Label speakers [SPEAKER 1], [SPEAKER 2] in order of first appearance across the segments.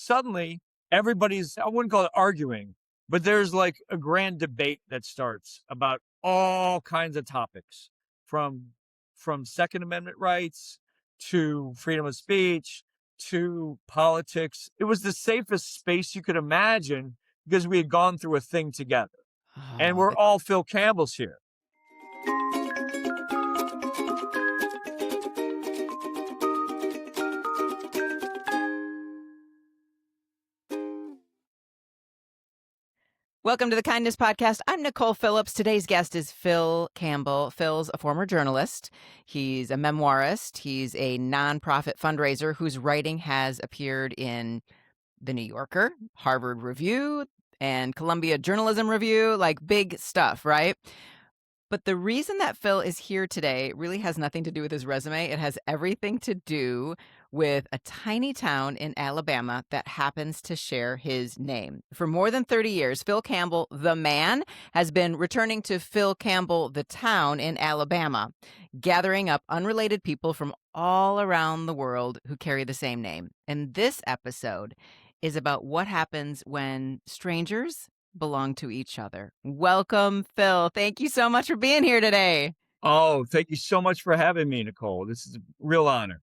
[SPEAKER 1] suddenly everybody's, I wouldn't call it arguing, but there's like a grand debate that starts about all kinds of topics from Second Amendment rights to freedom of speech to politics. It was the safest space you could imagine because we had gone through a thing together. And
[SPEAKER 2] Oh,
[SPEAKER 1] we're all Phil Campbells here.
[SPEAKER 2] welcome to the Kindness Podcast. I'm Nicole Phillips. Today's guest is Phil Campbell. Phil's a former journalist. He's a memoirist. He's a nonprofit fundraiser whose writing has appeared in The New Yorker, Harvard Review, and Columbia Journalism Review, like big stuff, right? But the reason that Phil is here today really has nothing to do with his resume. It has everything to do with a tiny town in Alabama that happens to share his name. For more than 30 years, Phil Campbell, the man, has been returning to Phil Campbell, the town in Alabama, gathering up unrelated people from all around the world who carry the same name. And this episode is about what happens when strangers belong to each other. Welcome, Phil. Thank you so much for being here today.
[SPEAKER 1] Oh, thank you so much for having me, Nicole. This is a real honor.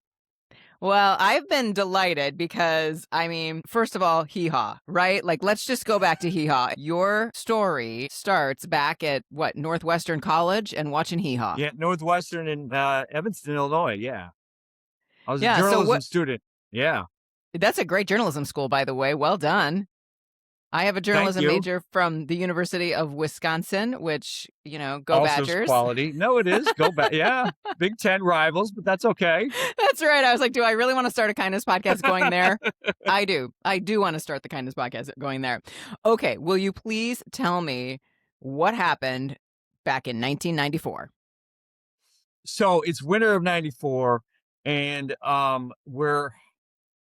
[SPEAKER 2] Well, I've been delighted because, I mean, first of all, Hee Haw, right? Like, let's just go back to Hee Haw. Your story starts back at, what, Northwestern College and watching Hee Haw.
[SPEAKER 1] Yeah, Northwestern in Evanston, Illinois. Yeah. I was a
[SPEAKER 2] Yeah, so
[SPEAKER 1] journalism student. Yeah.
[SPEAKER 2] that's a great journalism school, by the way. Well done. I have a
[SPEAKER 1] Thank
[SPEAKER 2] journalism
[SPEAKER 1] you.
[SPEAKER 2] major from the University of Wisconsin, which, you know, go
[SPEAKER 1] Also
[SPEAKER 2] Badgers.
[SPEAKER 1] quality. No, it is. Go back. Yeah. Big Ten rivals, but that's okay.
[SPEAKER 2] That's right. I was like, do I really want to start a kindness podcast going there? I do. I do want to start the kindness podcast going there. Okay. Will you please tell me what happened back in 1994?
[SPEAKER 1] So it's winter of 94 and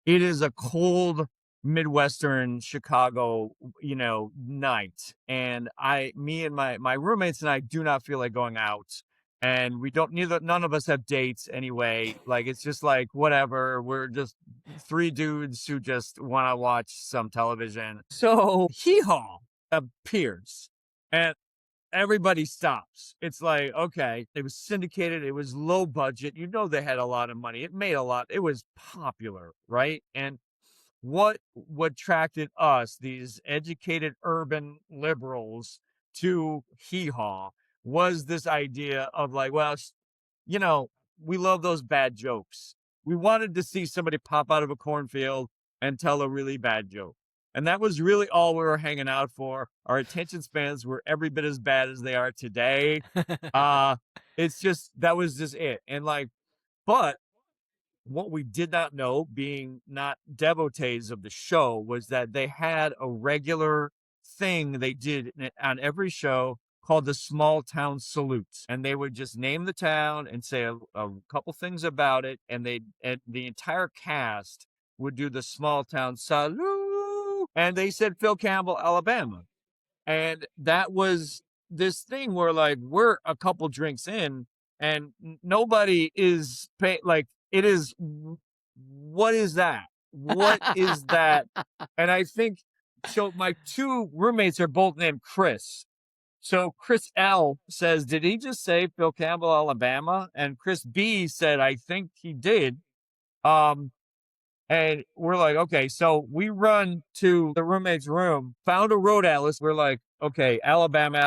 [SPEAKER 1] it is a cold Midwestern Chicago, night. And me and my roommates and I do not feel like going out. And none of us have dates anyway. Like, it's just like, whatever. We're just three dudes who just want to watch some television. So Hee Haw appears and everybody stops. It's like, okay, it was syndicated. It was low budget. They had a lot of money. It made a lot. It was popular, right? And what attracted us, these educated urban liberals, to Hee Haw was this idea of like, well, we love those bad jokes. We wanted to see somebody pop out of a cornfield and tell a really bad joke. And that was really all we were hanging out for. Our attention spans were every bit as bad as they are today. That was just it. And but what we did not know, being not devotees of the show, was that they had a regular thing they did on every show called the small town salute. And they would just name the town and say a couple things about it. And the entire cast would do the small town salute. And they said Phil Campbell, Alabama. And that was this thing where we're a couple drinks in and nobody is it is, what is that? What is that? And I think, so my two roommates are both named Chris. So Chris L says, did he just say Phil Campbell, Alabama? And Chris B said, I think he did. And we're like, okay, so we run to the roommate's room, found a road atlas. We're like, okay, Alabama.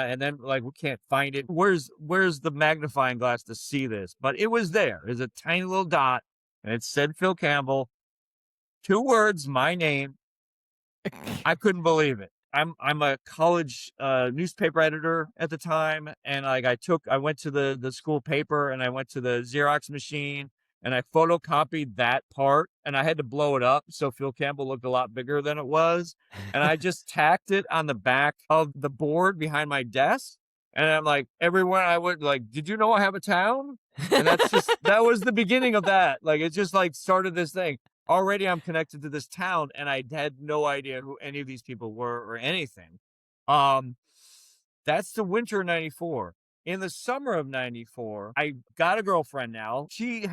[SPEAKER 1] And then we can't find it. Where's the magnifying glass to see this? But it was there. There's a tiny little dot and it said Phil Campbell, 2 words, my name. I couldn't believe it. I'm a college newspaper editor at the time. And I went to the school paper and I went to the Xerox machine and I photocopied that part and I had to blow it up. So Phil Campbell looked a lot bigger than it was. And I just tacked it on the back of the board behind my desk. And I'm like, everywhere I went, did you know I have a town? And that was the beginning of that. It just started this thing. Already I'm connected to this town and I had no idea who any of these people were or anything. That's the winter of 94. In the summer of 94, I got a girlfriend now. She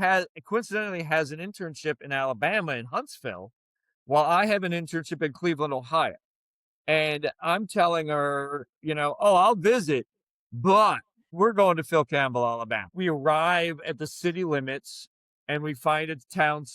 [SPEAKER 1] coincidentally has an internship in Alabama in Huntsville. while I have an internship in Cleveland, Ohio. And I'm telling her, "Oh, I'll visit, but we're going to Phil Campbell, Alabama." We arrive at the city limits and we find a town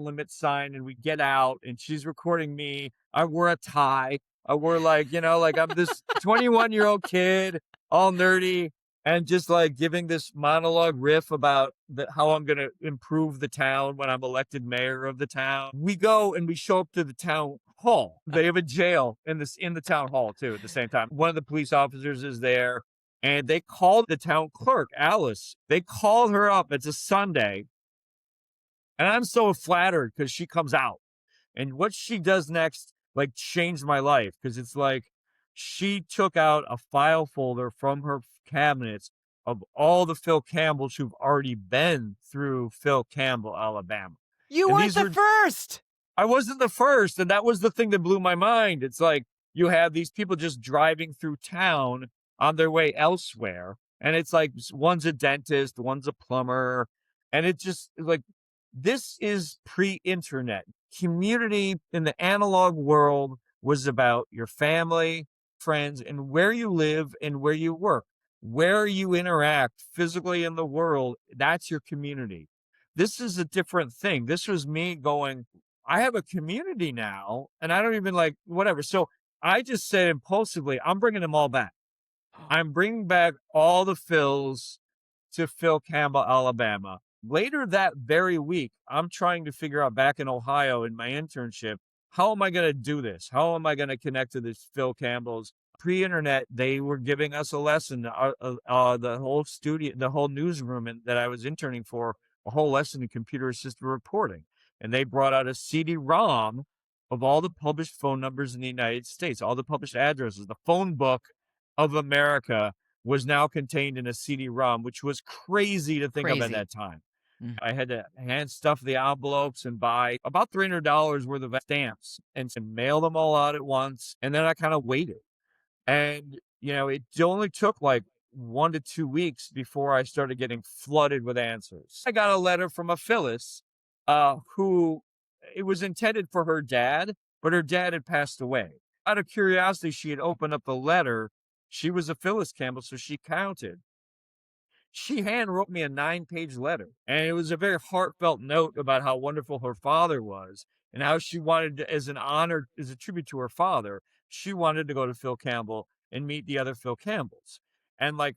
[SPEAKER 1] limit sign, and we get out and she's recording me. I wore a tie. I wore like I'm this 21-year-old kid, all nerdy, and just like giving this monologue riff about how I'm going to improve the town when I'm elected mayor of the town. We go and we show up to the town hall. They have a jail in the town hall too at the same time. One of the police officers is there, and they called the town clerk, Alice. They called her up. It's a Sunday, and I'm so flattered because she comes out. And what she does next, like, changed my life because it's like she took out a file folder from her cabinets of all the Phil Campbells who've already been through Phil Campbell, Alabama.
[SPEAKER 2] You
[SPEAKER 1] And
[SPEAKER 2] weren't
[SPEAKER 1] these
[SPEAKER 2] the
[SPEAKER 1] are
[SPEAKER 2] first.
[SPEAKER 1] I wasn't the first, and that was the thing that blew my mind. It's like you have these people just driving through town on their way elsewhere, and it's like one's a dentist, one's a plumber, and it just like this is pre-internet. Community in the analog world was about your family, friends, and where you live and where you work. Where you interact physically in the world, that's your community. This is a different thing. This was me going, I have a community now, and I don't even like whatever. So I just said impulsively, I'm bringing them all back. I'm bringing back all the Phils to Phil Campbell, Alabama. Later that very week, I'm trying to figure out back in Ohio in my internship, how am I going to do this? How am I going to connect to this Phil Campbell's? Pre-internet, they were giving us a lesson. The whole studio, the whole newsroom that I was interning for, a whole lesson in computer assisted reporting, and they brought out a CD-ROM of all the published phone numbers in the United States, all the published addresses, the phone book of America was now contained in a CD-ROM, which was crazy to think of at
[SPEAKER 2] Crazy.
[SPEAKER 1] that time.
[SPEAKER 2] Mm.
[SPEAKER 1] I had to hand stuff the envelopes and buy about $300 worth of stamps and mail them all out at once. And then I kind of waited. And, it only took like 1 to 2 weeks before I started getting flooded with answers. I got a letter from a Phyllis, who it was intended for her dad, but her dad had passed away. Out of curiosity, she had opened up the letter. She was a Phyllis Campbell, so she counted. She hand wrote me a 9-page letter, and it was a very heartfelt note about how wonderful her father was and how she wanted to, as an honor, as a tribute to her father, she wanted to go to Phil Campbell and meet the other Phil Campbells. And like,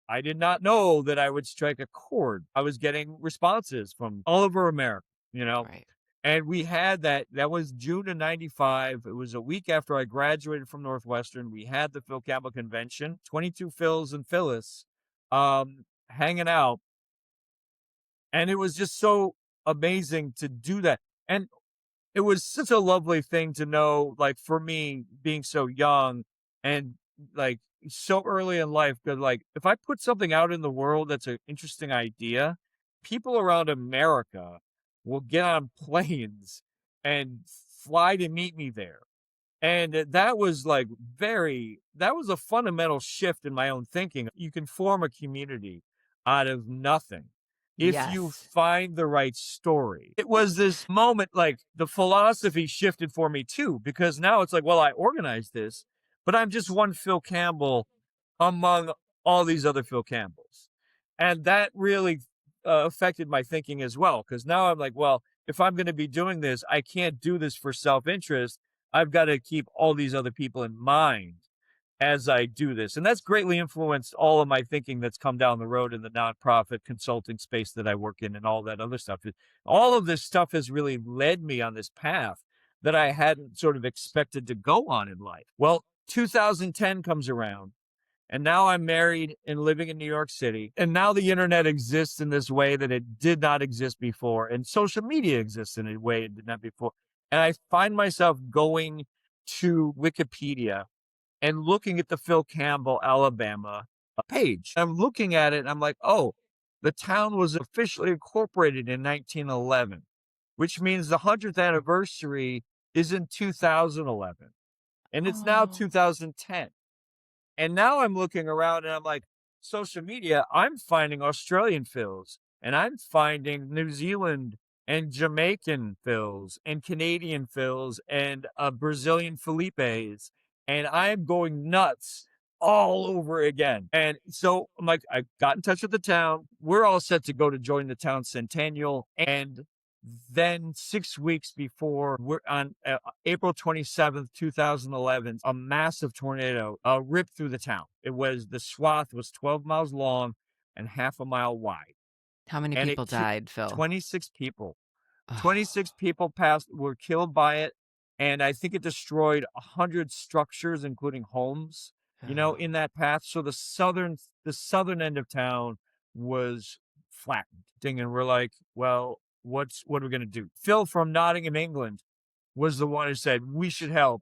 [SPEAKER 1] I did not know that I would strike a chord. I was getting responses from all over America, you know,
[SPEAKER 2] Right.
[SPEAKER 1] and we had that was June of 95. It was a week after I graduated from Northwestern. We had the Phil Campbell convention, 22 Phils and Phyllis hanging out. And it was just so amazing to do that. And it was such a lovely thing to know, like for me being so young and like so early in life, that like if I put something out in the world that's an interesting idea, people around America will get on planes and fly to meet me there. And that was like that was a fundamental shift in my own thinking. You can form a community out of nothing if you
[SPEAKER 2] Yes.
[SPEAKER 1] find the right story. It was this moment, like the philosophy shifted for me too, because now it's like, well, I organized this, but I'm just one Phil Campbell among all these other Phil Campbells. And that really affected my thinking as well, because now I'm like, well, if I'm going to be doing this, I can't do this for self interest. I've got to keep all these other people in mind as I do this. And that's greatly influenced all of my thinking that's come down the road in the nonprofit consulting space that I work in and all that other stuff. All of this stuff has really led me on this path that I hadn't sort of expected to go on in life. Well, 2010 comes around, and now I'm married and living in New York City. And now the internet exists in this way that it did not exist before. And social media exists in a way it did not before. And I find myself going to Wikipedia and looking at the Phil Campbell, Alabama page. I'm looking at it and I'm like, oh, the town was officially incorporated in 1911, which means the 100th anniversary is in 2011. And it's now
[SPEAKER 2] Oh,
[SPEAKER 1] 2010. And now I'm looking around and I'm like, social media, I'm finding Australian Phils and I'm finding New Zealand and Jamaican Phils and Canadian Phils and Brazilian Felipes. And I'm going nuts all over again. And so I'm like, I got in touch with the town. We're all set to go to join the town centennial. And then 6 weeks before, we're on April 27th, 2011, a massive tornado ripped through the town. The swath was 12 miles long and half a mile wide.
[SPEAKER 2] How many
[SPEAKER 1] And
[SPEAKER 2] people died, Phil?
[SPEAKER 1] 26 people.
[SPEAKER 2] Oh,
[SPEAKER 1] 26 people were killed by it, and I think it destroyed 100 structures, including homes,
[SPEAKER 2] oh.
[SPEAKER 1] in that path. So the southern end of town was flattened. And we're like, well, what are we gonna do? Phil from Nottingham, England, was the one who said we should help.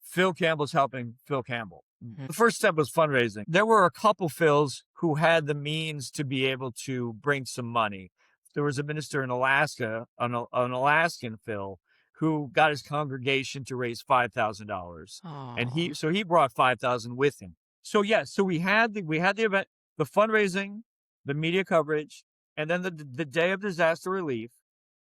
[SPEAKER 1] Phil Campbell's helping Phil Campbell.
[SPEAKER 2] Mm.
[SPEAKER 1] The first step was fundraising. There were a couple Phils who had the means to be able to bring some money. There was a minister in Alaska, an Alaskan Phil, who got his congregation to raise $5,000, and
[SPEAKER 2] Oh,
[SPEAKER 1] he brought 5,000 with him. So yeah, so we had the event, the fundraising, the media coverage, and then the day of disaster relief.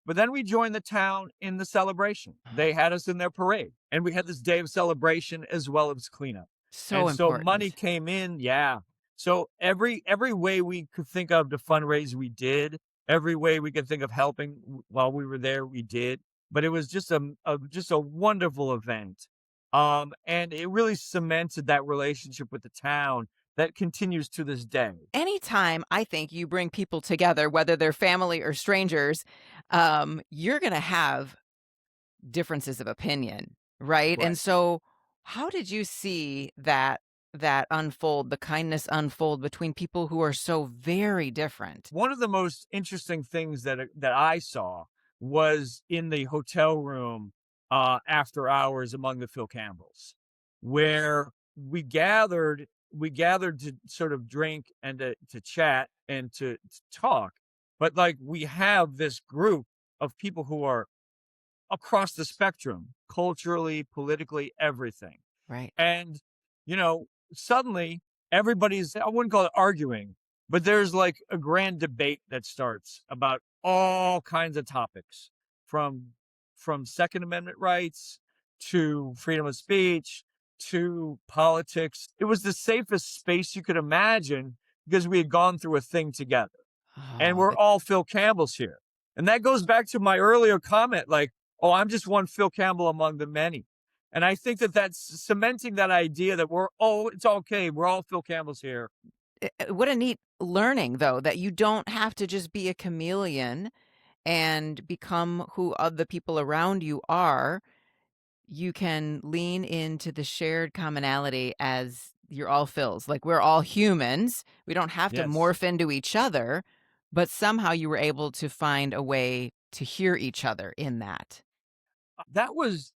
[SPEAKER 1] But then we joined the town in the celebration. They had us in their parade, and we had this day of celebration as well as cleanup.
[SPEAKER 2] so
[SPEAKER 1] And so money
[SPEAKER 2] important.
[SPEAKER 1] came in, yeah. So every way we could think of to fundraise, we did. Every way we could think of helping while we were there, we did. But it was just a wonderful event, and it really cemented that relationship with the town that continues to this day.
[SPEAKER 2] Anytime I think you bring people together, whether they're family or strangers, you're going to have differences of opinion, right? And
[SPEAKER 1] Right.
[SPEAKER 2] so how did you see that unfold, the kindness unfold between people who are so very different?
[SPEAKER 1] One of the most interesting things that I saw was in the hotel room after hours among the Phil Campbells, where we gathered to sort of drink and to chat and to talk. But like we have this group of people who are across the spectrum, culturally, politically, everything.
[SPEAKER 2] Right.
[SPEAKER 1] And, suddenly everybody's, I wouldn't call it arguing, but there's like a grand debate that starts about all kinds of topics from Second Amendment rights to freedom of speech to politics. It was the safest space you could imagine because we had gone through a thing together, and
[SPEAKER 2] Oh,
[SPEAKER 1] we're
[SPEAKER 2] the
[SPEAKER 1] all Phil Campbells here. And that goes back to my earlier comment, like, oh, I'm just one Phil Campbell among the many. And I think that that's cementing that idea that it's okay. We're all Phil Campbells here.
[SPEAKER 2] what a neat learning though, that you don't have to just be a chameleon and become who the people around you are. You can lean into the shared commonality as you're all Phils. Like we're all humans. We don't have to
[SPEAKER 1] Yes.
[SPEAKER 2] morph into each other, but somehow you were able to find a way to hear each other in that.
[SPEAKER 1] That was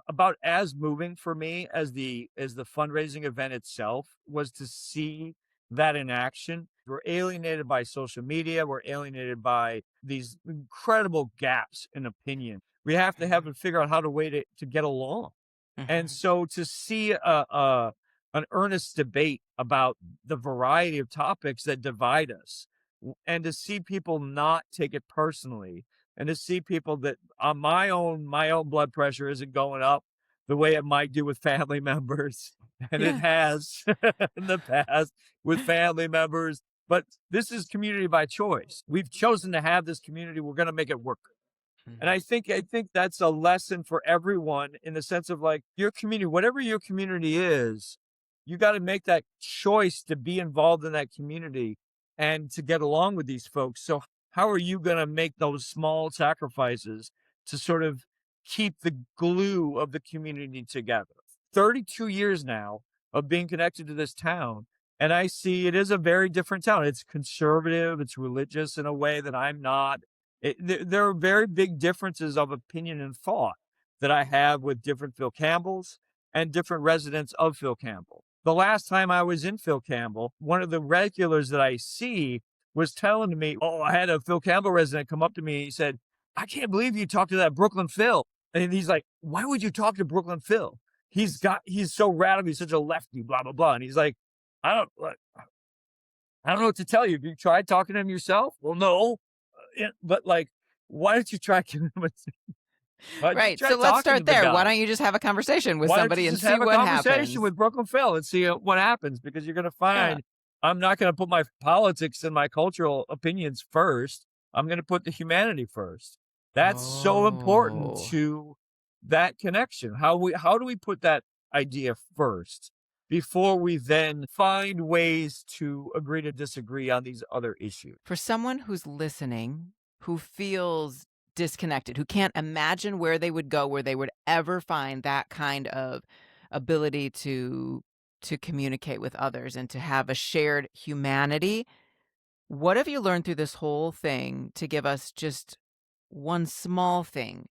[SPEAKER 1] about as moving for me as the fundraising event itself was to see that in action. We're alienated by social media. We're alienated by these incredible gaps in opinion. We have to have
[SPEAKER 2] Mhm,
[SPEAKER 1] to figure out how to get along. And
[SPEAKER 2] mhm.
[SPEAKER 1] so to see an earnest debate about the variety of topics that divide us, and to see people not take it personally, and to see people that my own blood pressure isn't going up the way it might do with family members, and it
[SPEAKER 2] Yeah.
[SPEAKER 1] has in the past with family members. But this is community by choice. We've chosen to have this community. We're going to make it work. And
[SPEAKER 2] Mhm.
[SPEAKER 1] I think that's a lesson for everyone in the sense of like your community, whatever your community is, you got to make that choice to be involved in that community and to get along with these folks. So how are you going to make those small sacrifices to sort of keep the glue of the community together? 32 years now of being connected to this town, and I see it is a very different town. It's conservative, it's religious in a way that I'm not. There are very big differences of opinion and thought that I have with different Phil Campbells and different residents of Phil Campbell. The last time I was in Phil Campbell, one of the regulars that I see was telling me, oh, I had a Phil Campbell resident come up to me and he said, I can't believe you talked to that Brooklyn Phil. And he's like, why would you talk to Brooklyn Phil? He's so radical, he's such a lefty, blah, blah, blah. And he's like, I don't I don't know what to tell you. Have you tried talking to him yourself? Well, no. But like why don't you try why don't you
[SPEAKER 2] Right.
[SPEAKER 1] try
[SPEAKER 2] So let's
[SPEAKER 1] talking to
[SPEAKER 2] start
[SPEAKER 1] the
[SPEAKER 2] there. Why
[SPEAKER 1] guy?
[SPEAKER 2] don't you just have a conversation with
[SPEAKER 1] Why don't you
[SPEAKER 2] somebody and
[SPEAKER 1] just
[SPEAKER 2] see
[SPEAKER 1] have a
[SPEAKER 2] what
[SPEAKER 1] conversation
[SPEAKER 2] happens?
[SPEAKER 1] with Brooklyn Phil and see what happens? Because you're going to
[SPEAKER 2] Yeah.
[SPEAKER 1] find I'm not going to put my politics and my cultural opinions first. I'm going to put the humanity first. That's so important
[SPEAKER 2] Oh.
[SPEAKER 1] to that connection. How do we put that idea first before we then find ways to agree to disagree on these other issues?
[SPEAKER 2] For someone who's listening, who feels disconnected, who can't imagine where they would go, where they would ever find that kind of ability to communicate with others and to have a shared humanity, what have you learned through this whole thing to give us just one small thing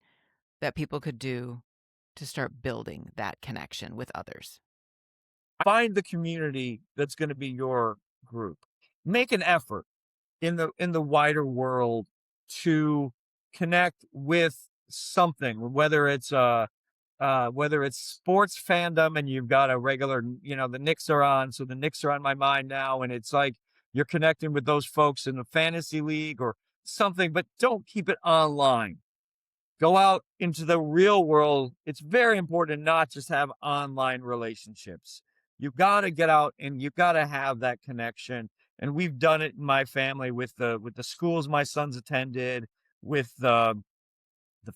[SPEAKER 2] that people could do to start building that connection with others?
[SPEAKER 1] Find the community that's going to be your group. Make an effort in the wider world to connect with something, whether it's sports fandom and you've got a regular, the Knicks are on, so the Knicks are on my mind now, and it's like you're connecting with those folks in the fantasy league or something, but don't keep it online. Go out into the real world. It's very important to not just have online relationships. You've got to get out and you've got to have that connection. And we've done it in my family with the schools my sons attended, with the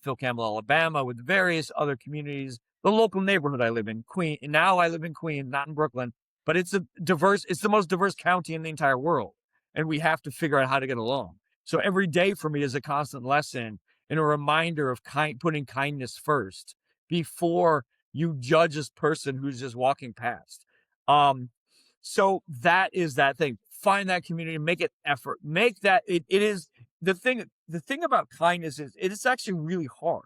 [SPEAKER 1] Phil Campbell, Alabama, with various other communities, the local neighborhood I live in, Queen. And now I live in Queens, not in Brooklyn, but it's the most diverse county in the entire world. And we have to figure out how to get along. So every day for me is a constant lesson and a reminder of putting kindness first before you judge this person who's just walking past. Um, so that is that thing. Find that community, make it effort, make that it is the thing about kindness is it is actually really hard.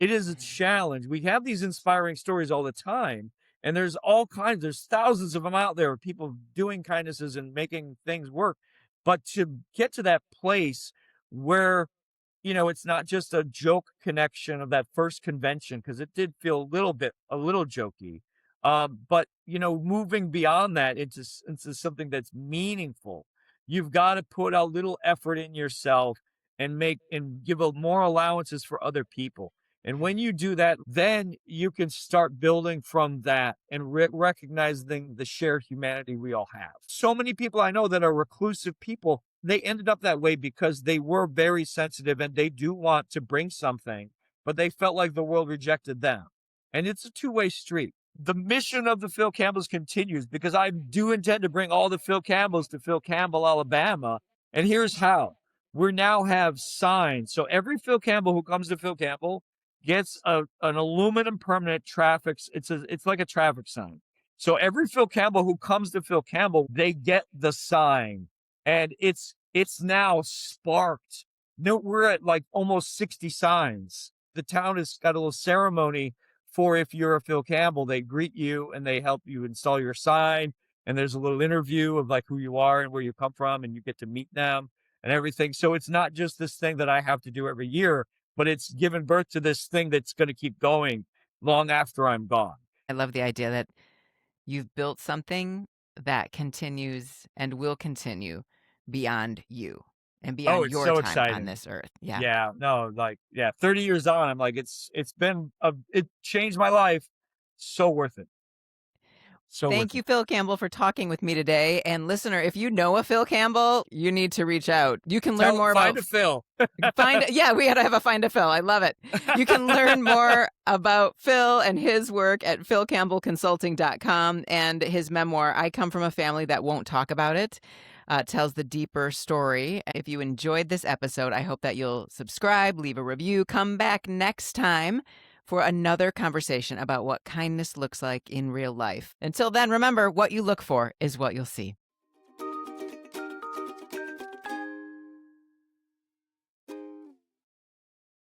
[SPEAKER 1] It is a challenge. We have these inspiring stories all the time, and there's thousands of them out there of people doing kindnesses and making things work. But to get to that place where it's not just a joke connection of that first convention because it did feel a little jokey. But moving beyond that into something that's meaningful, you've got to put a little effort in yourself and give more allowances for other people. And when you do that, then you can start building from that and recognizing the shared humanity we all have. So many people I know that are reclusive people, they ended up that way because they were very sensitive and they do want to bring something, but they felt like the world rejected them. And it's a two-way street. The mission of the Phil Campbells continues because I do intend to bring all the Phil Campbells to Phil Campbell, Alabama. And here's how. We now have signs. So every Phil Campbell who comes to Phil Campbell gets an aluminum permanent it's like a traffic sign. So every Phil Campbell who comes to Phil Campbell, they get the sign. And it's now sparked. No, we're at like almost 60 signs. The town has got a little ceremony for if you're a Phil Campbell. They greet you and they help you install your sign. And there's a little interview of like who you are and where you come from, and you get to meet them and everything. So it's not just this thing that I have to do every year, but it's given birth to this thing that's going to keep going long after I'm gone.
[SPEAKER 2] I love the idea that you've built something that continues and will continue beyond you and
[SPEAKER 1] Oh,
[SPEAKER 2] beyond
[SPEAKER 1] it's
[SPEAKER 2] your
[SPEAKER 1] so
[SPEAKER 2] time on
[SPEAKER 1] exciting.
[SPEAKER 2] this earth. Yeah.
[SPEAKER 1] Yeah, no, like, yeah, 30 years on, I'm like, it changed my life. So worth it. So
[SPEAKER 2] Thank
[SPEAKER 1] worth
[SPEAKER 2] you,
[SPEAKER 1] it.
[SPEAKER 2] Phil Campbell, for talking with me today. And listener, if you know a Phil Campbell, you need to reach out. You can learn more
[SPEAKER 1] Find
[SPEAKER 2] about
[SPEAKER 1] a Phil.
[SPEAKER 2] yeah, we gotta have a find a Phil. I love it. You can learn more about Phil and his work at philcampbellconsulting.com and his memoir, I Come From a Family That Won't Talk About It. Tells the deeper story. If you enjoyed this episode, I hope that you'll subscribe, leave a review, come back next time for another conversation about what kindness looks like in real life. Until then, remember, what you look for is what you'll see.